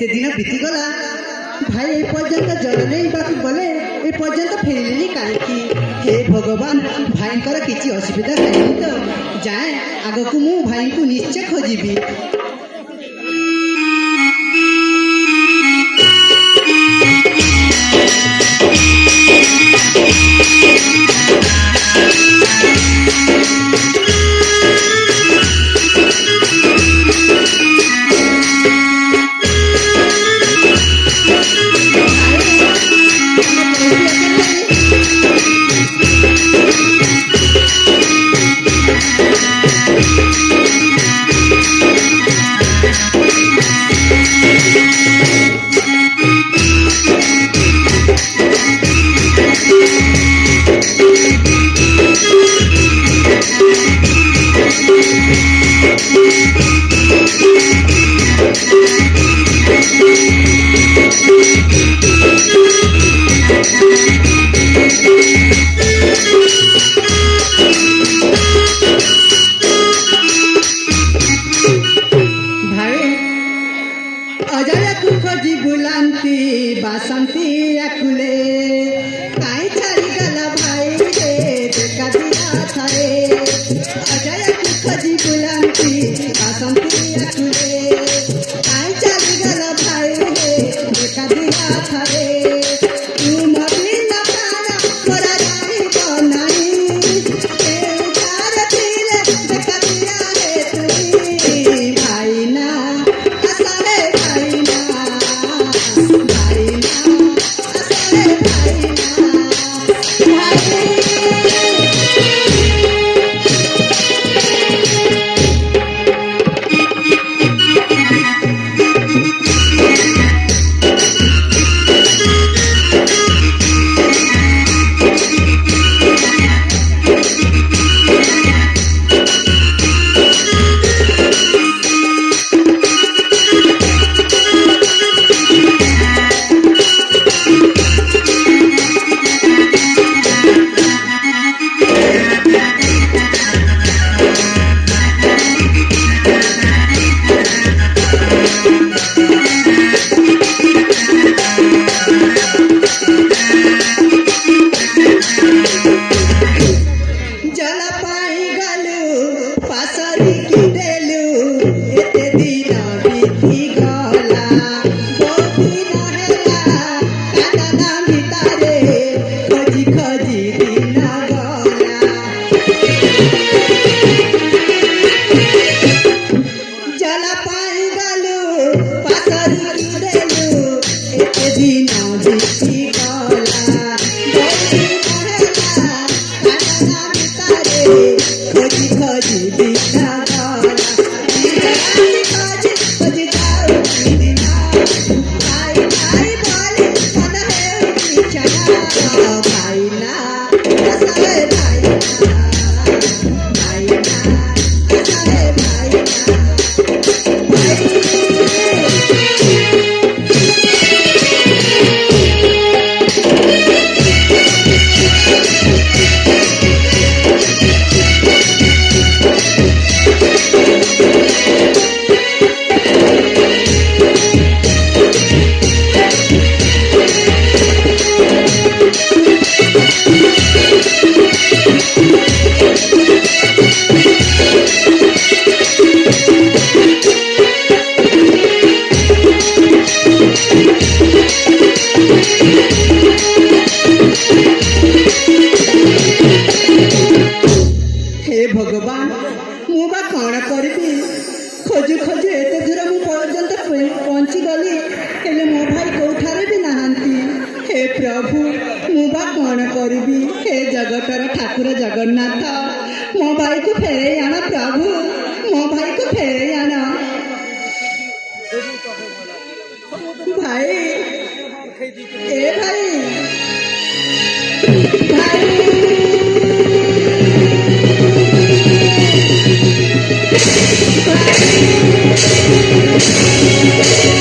दिन बीतीगला भाई ए पर्यंत जल नहीं गले ए पर्यंत फेरले कहीं हे भगवान भाई किसी असुविधा है तो जाए आग को मु भाई को निश्चय खोजी। बासंती अकुले काई छाड़ी गला भाई रे देखा दिया थारे अजय खोजी बुलांती बासंती अकुले काई छाड़ी गला भाई रे देखा दिया थारे तुम भी न पाना मोरा रानी बनाई तेरे चार दिल देखा दिया है तुझी भाई ना असले भाई ना भगवान मुबा कौन करी खोजु खोजु एते दूर मु पर्यंत पहुंची गली हेले मो भाई कोठारे भी नहांती। हे प्रभु मुबा कौन करी हे जगतर ठाकुर जगन्नाथ मो भाई को फेरे आना प्रभु मो भाई को फेरे आना भाई ए भाई